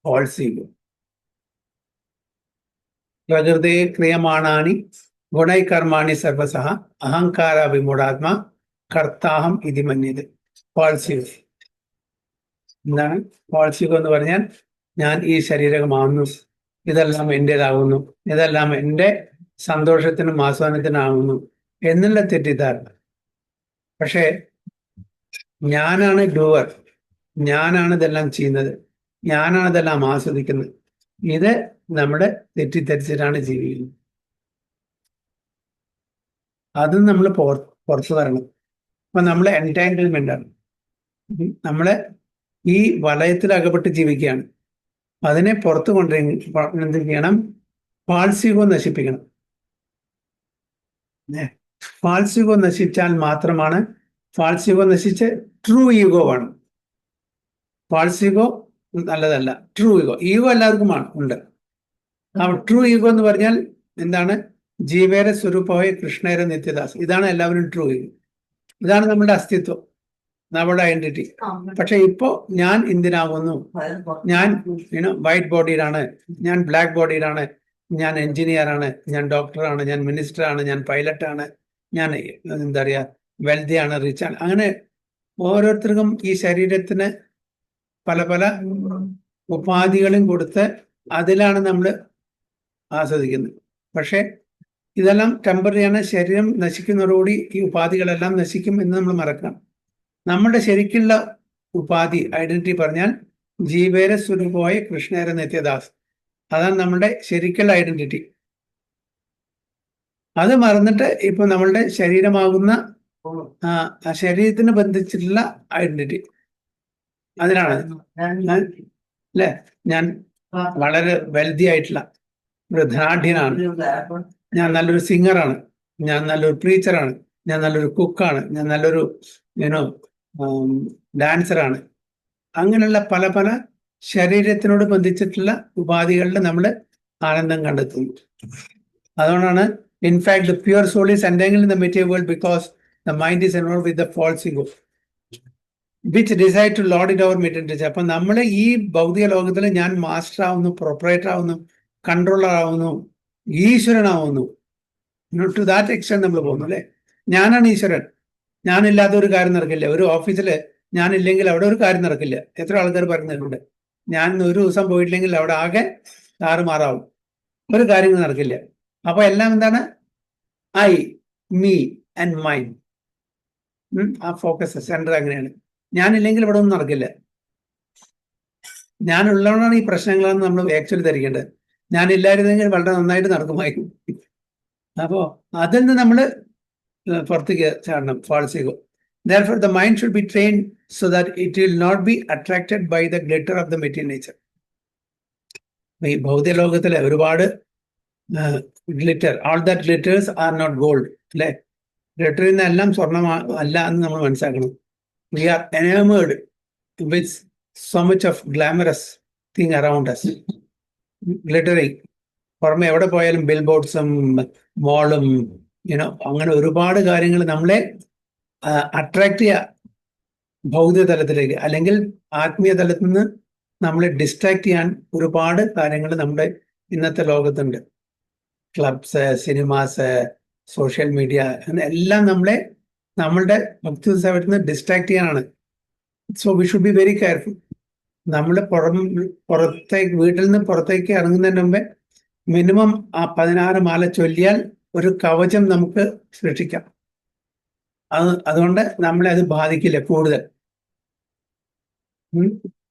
false ego. പ്രകൃതി ക്രിയമാണാനി ഗുണൈ കർമാണി സർവസഹ അഹങ്കാര വിമൂഢാത്മാ കർത്താഹം ഇതി മന്യത്. ഫാൾസ് ഈഗോ എന്താണ്? ഫാൾസ് ഈഗോ എന്ന് പറഞ്ഞാൽ ഞാൻ ഈ ശരീരമാകുന്നു, ഇതെല്ലാം എൻ്റെതാകുന്നു, ഇതെല്ലാം എൻ്റെ സന്തോഷത്തിനും ആസ്വാദനത്തിനാകുന്നു എന്നുള്ള തെറ്റിദ്ധാരണ. പക്ഷേ ഞാനാണ് ഡൂവർ, ഞാനാണ് ഇതെല്ലാം ചെയ്യുന്നത്, ഞാനാണ് ഇതെല്ലാം ആസ്വദിക്കുന്നത്. ഇത് നമ്മുടെ തെറ്റിദ്ധരിച്ചിട്ടാണ് ജീവിക്കുന്നത്. അത് നമ്മൾ പുറത്തു വരണം. അപ്പൊ നമ്മളെ എൻറ്റാങ്കിൾമെന്റ് ആണ്. നമ്മള് ഈ വലയത്തിൽ അകപ്പെട്ട് ജീവിക്കുകയാണ്. അതിനെ പുറത്തു എന്ത് ചെയ്യണം? ഫാൾസ് ഈഗോ നശിപ്പിക്കണം. ഫാൾസ് ഈഗോ നശിച്ചാൽ മാത്രമാണ്, ഫാൾസ് ഈഗോ നശിച്ച് ട്രൂ ഈഗോ ആണ്. ഫാൾസ് ഈഗോ നല്ലതല്ല, ട്രൂ ഈഗോ. ഈഗോ എല്ലാവർക്കും ഉണ്ട്. ആ ട്രൂ ഈഗോ എന്ന് പറഞ്ഞാൽ എന്താണ്? ജീവേര സ്വരൂപമായ കൃഷ്ണേര നിത്യദാസ്. ഇതാണ് എല്ലാവരും ട്രൂ ഈഗോ. ഇതാണ് നമ്മുടെ അസ്തിത്വം, നമ്മുടെ ഐഡന്റിറ്റി. പക്ഷെ ഇപ്പോ ഞാൻ എന്തിനാകുന്നു? ഞാൻ വൈറ്റ് ബോഡിയിലാണ്, ഞാൻ ബ്ലാക്ക് ബോഡിയിലാണ്, ഞാൻ എഞ്ചിനീയർ ആണ്, ഞാൻ ഡോക്ടറാണ്, ഞാൻ മിനിസ്റ്ററാണ്, ഞാൻ പൈലറ്റാണ്, ഞാൻ എന്താ പറയാ വെൽത്തിയാണ്, റിച്ചാണ്. അങ്ങനെ ഓരോരുത്തർക്കും ഈ ശരീരത്തിന് പല പല ഉപാധികളും കൊടുത്ത് അതിലാണ് നമ്മൾ ആസ്വദിക്കുന്നത്. പക്ഷെ ഇതെല്ലാം ടെമ്പററിയാണ്. ശരീരം നശിക്കുന്നതോടുകൂടി ഈ ഉപാധികളെല്ലാം നശിക്കും എന്ന് നമ്മൾ മറക്കണം. നമ്മുടെ ശരിക്കുള്ള ഉപാധി ഐഡന്റിറ്റി പറഞ്ഞാൽ ജീവേര സ്വരൂപമായ കൃഷ്ണേര നിത്യദാസ്. അതാണ് നമ്മുടെ ശരിക്കുള്ള ഐഡന്റിറ്റി. അത് മറന്നിട്ട് ഇപ്പൊ നമ്മളുടെ ശരീരമാകുന്ന ആ ശരീരത്തിന് ബന്ധിച്ചിട്ടുള്ള ഐഡന്റിറ്റി അതിനാണ്. അല്ലെ, ഞാൻ വളരെ വെൽതി ആയിട്ടുള്ള ഒരു ധനാഢ്യനാണ്, ഞാൻ നല്ലൊരു സിംഗറാണ്, ഞാൻ നല്ലൊരു പ്രീച്ചറാണ്, ഞാൻ നല്ലൊരു കുക്കാണ്, ഞാൻ നല്ലൊരു ഡാൻസറാണ്. അങ്ങനെയുള്ള പല പല ശരീരത്തിനോട് ബന്ധിച്ചിട്ടുള്ള ഉപാധികളിൽ നമ്മൾ ആനന്ദം കണ്ടെത്തുന്നു. അതുകൊണ്ടാണ് in fact the pure soul is entangled in the material world because the mind is involved with the false ego which desire to lord it over material nature. അപ്പൊ നമ്മൾ ഈ ഭൗതിക ലോകത്തിൽ ഞാൻ മാസ്റ്റർ ആവുന്നു, പ്രൊപ്പറേറ്റർ ആവുന്നു, കൺട്രോളർ ആവുന്നു, ഈശ്വരനാവുന്നു. ടു ദാറ്റ് എക്സ്റ്റെന്റ് നമ്മൾ പോകുന്നു. അല്ലെ, ഞാനാണ് ഈശ്വരൻ, ഞാനില്ലാത്ത ഒരു കാര്യം നടക്കില്ല. ഒരു ഓഫീസിൽ ഞാനില്ലെങ്കിൽ അവിടെ ഒരു കാര്യം നടക്കില്ല. എത്ര ആൾക്കാർ പറയുന്നുണ്ട്, ഞാൻ ഒരു ദിവസം പോയിട്ടില്ലെങ്കിൽ അവിടെ ആകെ താറുമാറാവും, ഒരു കാര്യങ്ങൾ നടക്കില്ല. അപ്പൊ എല്ലാം എന്താണ്? I, me and mind. ആ ഫോക്കസ് സെന്റർ അങ്ങനെയാണ്. ഞാനില്ലെങ്കിൽ ഇവിടെ ഒന്നും നടക്കില്ല. ഞാനുള്ളതുകൊണ്ടാണ് ഈ പ്രശ്നങ്ങളെന്ന് നമ്മൾ ആക്ച്വലി ധരിക്കേണ്ടത്. ഞാനില്ലായിരുന്നെങ്കിൽ വളരെ നന്നായിട്ട് നടക്കുമായിരുന്നു. അപ്പോ അതിൽ നിന്ന് നമ്മൾ പുറത്തേക്ക് ചാടണം, false ego. Therefore, the mind should be trained so that it will not be attracted by the glitter of the material nature. ഈ ഭൗതിക ലോകത്തിലെ ഒരുപാട് glitter, all that glitters are not gold. അല്ലെ, ഗ്ലിറ്ററിൽ നിന്നെല്ലാം സ്വർണം അല്ല എന്ന് നമ്മൾ മനസ്സിലാക്കണം. We are enamored with so much of glamorous thing around us. Glittering. പുറമെ എവിടെ പോയാലും ബിൽ ബോർഡ്സും മോളും അങ്ങനെ ഒരുപാട് കാര്യങ്ങൾ നമ്മളെ അട്രാക്ട് ചെയ്യുക ഭൗതിക തലത്തിലേക്ക്. അല്ലെങ്കിൽ ആത്മീയ തലത്തിൽ നിന്ന് നമ്മളെ ഡിസ്ട്രാക്ട് ചെയ്യാൻ ഒരുപാട് കാര്യങ്ങൾ നമ്മുടെ ഇന്നത്തെ ലോകത്തുണ്ട്. ക്ലബ്സ്, സിനിമാസ്, സോഷ്യൽ മീഡിയ, അങ്ങനെ എല്ലാം നമ്മളുടെ ഭക്തി ഉത്സവത്തിൽ നിന്ന് ഡിസ്ട്രാക്ട് ചെയ്യാനാണ്. So we should be very careful. നമ്മൾ പുറത്തേക്ക് വീട്ടിൽ നിന്ന് പുറത്തേക്ക് ഇറങ്ങുന്നതിന് മുമ്പേ മിനിമം ആ 16 മാല ചൊല്ലിയാൽ ഒരു കവചം നമുക്ക് സൃഷ്ടിക്കാം. അതുകൊണ്ട് നമ്മളെ അത് ബാധിക്കില്ല കൂടുതൽ.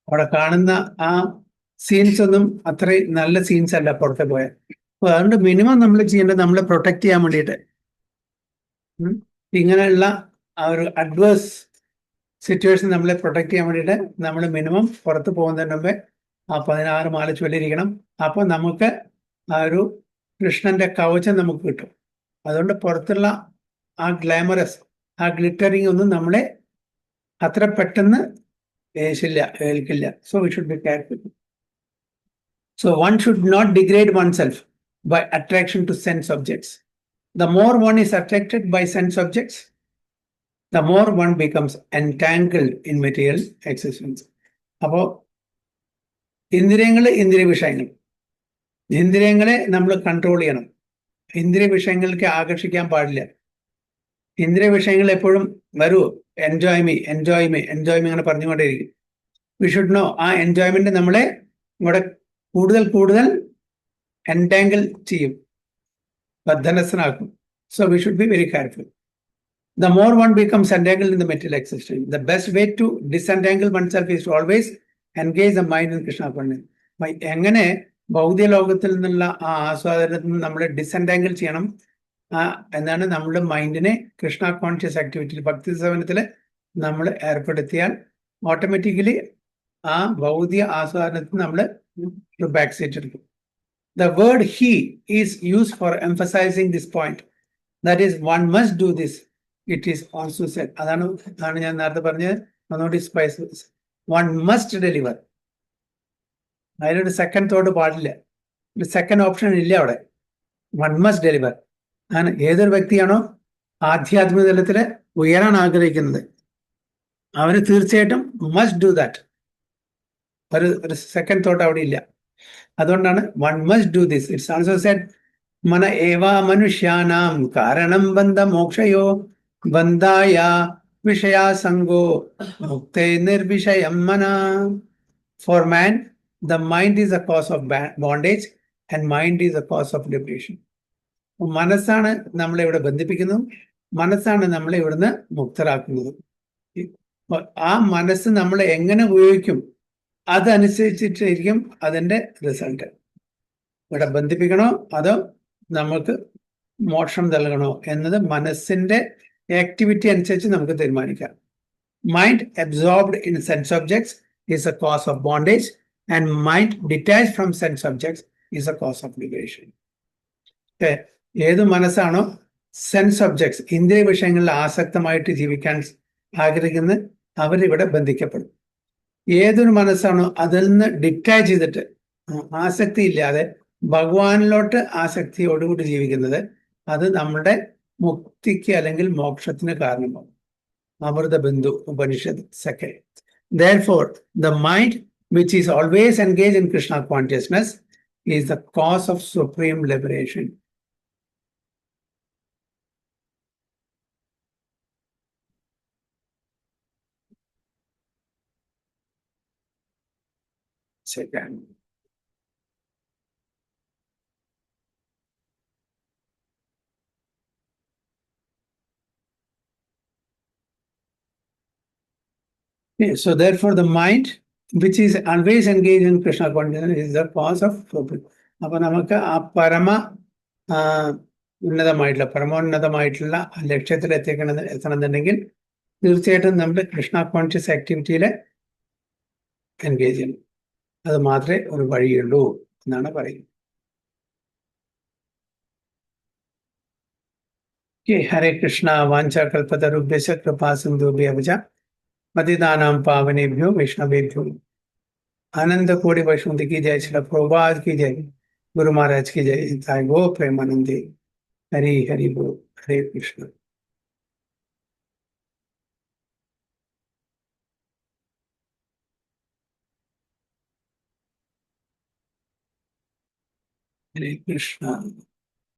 അവിടെ കാണുന്ന ആ സീൻസ് ഒന്നും അത്രയും നല്ല സീൻസ് അല്ല പുറത്തെ പോയാൽ. അപ്പൊ അതുകൊണ്ട് മിനിമം നമ്മൾ ചെയ്യേണ്ടത് നമ്മളെ പ്രൊട്ടക്ട് ചെയ്യാൻ വേണ്ടിയിട്ട് ഇങ്ങനെയുള്ള ആ ഒരു അഡ്വേഴ്സ് സിറ്റുവേഷൻ നമ്മളെ പ്രൊട്ടക്ട് ചെയ്യാൻ വേണ്ടിയിട്ട് നമ്മൾ മിനിമം പുറത്ത് പോകുന്നതിന് മുമ്പേ ആ 16 മാല ചൊല്ലിയിരിക്കണം. അപ്പോൾ നമുക്ക് ആ ഒരു കൃഷ്ണന്റെ കവചം നമുക്ക് കിട്ടും. അതുകൊണ്ട് പുറത്തുള്ള ആ ഗ്ലാമറസ്, ആ ഗ്ലിറ്ററിങ് ഒന്നും നമ്മളെ അത്ര പെട്ടെന്ന് ഏൽക്കില്ല. So we should be careful. So one should not degrade oneself by attraction to sense objects. The more one is attracted by sense objects, the more one becomes entangled in material existence. അപ്പോൾ ഇന്ദ്രിയ വിഷയങ്ങൾ, ഇന്ദ്രിയങ്ങളെ നമ്മൾ control ചെയ്യണം. ഇന്ദ്രിയ വിഷയങ്ങൾക്ക് ആകർഷിക്കാൻ പാടില്ല. ഇന്ദ്രിയ വിഷയങ്ങൾ എപ്പോഴും വരൂ, എൻജോയ് മീ അങ്ങനെ പറഞ്ഞുകൊണ്ടേയിരിക്കും. വി ഷുഡ് നോ ആ എൻജോയ്മെന്റ് നമ്മളെ ഇവിടെ കൂടുതൽ എൻടാങ്കിൾ ചെയ്യും, ബദ്ധനസ്ഥനാക്കും. So we should be very careful. The more one becomes entangled in the material existence, the best way to disentangle oneself is to always engage the mind in Krishna consciousness. എങ്ങനെ ഭൗതിക ലോകത്തിൽ നിന്നുള്ള ആ ആസ്വാദനത്തിൽ നിന്ന് നമ്മൾ ഡിസെൻറ്റാങ്കിൾ ചെയ്യണം എന്നാണ് നമ്മുടെ മൈൻഡിനെ കൃഷ്ണ കോൺഷ്യസ് ആക്ടിവിറ്റിയിൽ, ഭക്തി സേവനത്തിൽ നമ്മൾ ഏർപ്പെടുത്തിയാൽ ഓട്ടോമാറ്റിക്കലി ആ ഭൗതിക ആസ്വാദനത്തിൽ നമ്മൾ ബാക്ക് സീറ്റ് എടുക്കും. The word he is used for emphasizing this point. That is, one must do this. It is also said. അതാണ് ഞാൻ നേരത്തെ പറഞ്ഞത്. ഒന്നുകൂടി സ്പൈസ്. One must deliver. അതിലൊരു സെക്കൻഡ് തോട്ട് പാടില്ല, ഒരു സെക്കൻഡ് ഓപ്ഷൻ ഇല്ല അവിടെ. One must deliver. ആണ് ഏതൊരു വ്യക്തിയാണോ ആധ്യാത്മിക തലത്തിൽ ഉയരാൻ ആഗ്രഹിക്കുന്നത് അവര് തീർച്ചയായിട്ടും മസ്റ്റ് ഡു ദാറ്റ്. ഒരു സെക്കൻഡ് തോട്ട് അവിടെ ഇല്ല. അതുകൊണ്ടാണ് one must do this. It's also said മന ഏവാ മനുഷ്യാനാം കാരണം ബന്ധ മോക്ഷയോ ബന്ധായ വിഷയാസംഗോ മുക്തേ നിർവിഷയം മന. For man the mind is a cause of bondage and mind is a cause of liberation. മനസ്സാണ് നമ്മളെ ഇവിടെ ബന്ധിപ്പിക്കുന്നത്, മനസ്സാണ് നമ്മളെ ഇവിടുന്ന് മുക്തരാക്കുന്നത്. ആ മനസ്സ് നമ്മൾ എങ്ങനെ ഉപയോഗിക്കും അതനുസരിച്ചിട്ടായിരിക്കും അതിൻ്റെ റിസൾട്ട്. ഇവിടെ ബന്ധിപ്പിക്കണോ അതോ നമുക്ക് മോക്ഷം നൽകണോ എന്നത് മനസ്സിന്റെ ആക്ടിവിറ്റി അനുസരിച്ച് നമുക്ക് തീരുമാനിക്കാം. Mind absorbed in sense objects is a cause of bondage and mind detached from sense objects is a cause of liberation. ഏത് മനസ്സാണോ സെൻസ് ഒബ്ജക്ട്സ്, ഇന്ദ്രിയ വിഷയങ്ങളിൽ ആസക്തമായിട്ട് ജീവിക്കാൻ ആഗ്രഹിക്കുന്നത് അവരിവിടെ ബന്ധിക്കപ്പെടും. ഏതൊരു മനസ്സാണോ അതിൽ നിന്ന് ഡിറ്റാച്ച് ചെയ്തിട്ട് ആസക്തി ഇല്ലാതെ ഭഗവാനിലോട്ട് ആസക്തിയോടുകൂടി ജീവിക്കുന്നത് അത് നമ്മുടെ മുക്തിക്ക് അല്ലെങ്കിൽ മോക്ഷത്തിന് കാരണമാകും. അമൃത ബിന്ദു ഉപനിഷത്ത് second. Therefore, the mind which is always engaged in Krishna consciousness is the cause of supreme liberation. Second. So therefore the mind which is always engaged in Krishna consciousness is the cause of supreme. അപ്പൊ നമുക്ക് ആ പരമോന്നതമായിട്ടുള്ള ലക്ഷ്യത്തിൽ എത്തണമെന്നുണ്ടെങ്കിൽ തീർച്ചയായിട്ടും നമ്മൾ Krishna conscious ആക്ടിവിറ്റിയിൽ engage ചെയ്യണം. അത് മാത്രമേ ഒരു വഴിയുള്ളൂ എന്നാണ് പറയുന്നത്. ഹരേ കൃഷ്ണ. വാഞ്ചാ കൽപതരുഭ്യശ്ച കൃപാ സിന്ധുഭ്യോ ഭജ पतितानां पावनेभ्यो वैष्णवेभ्यो आनंद कोटि वैष्णव की जय. श्री प्रभुपाद की जय. गुरु महाराज की जय. जय गो प्रेमानंदे. हरि हरि बोल. हरे कृष्ण. हरे कृष्ण.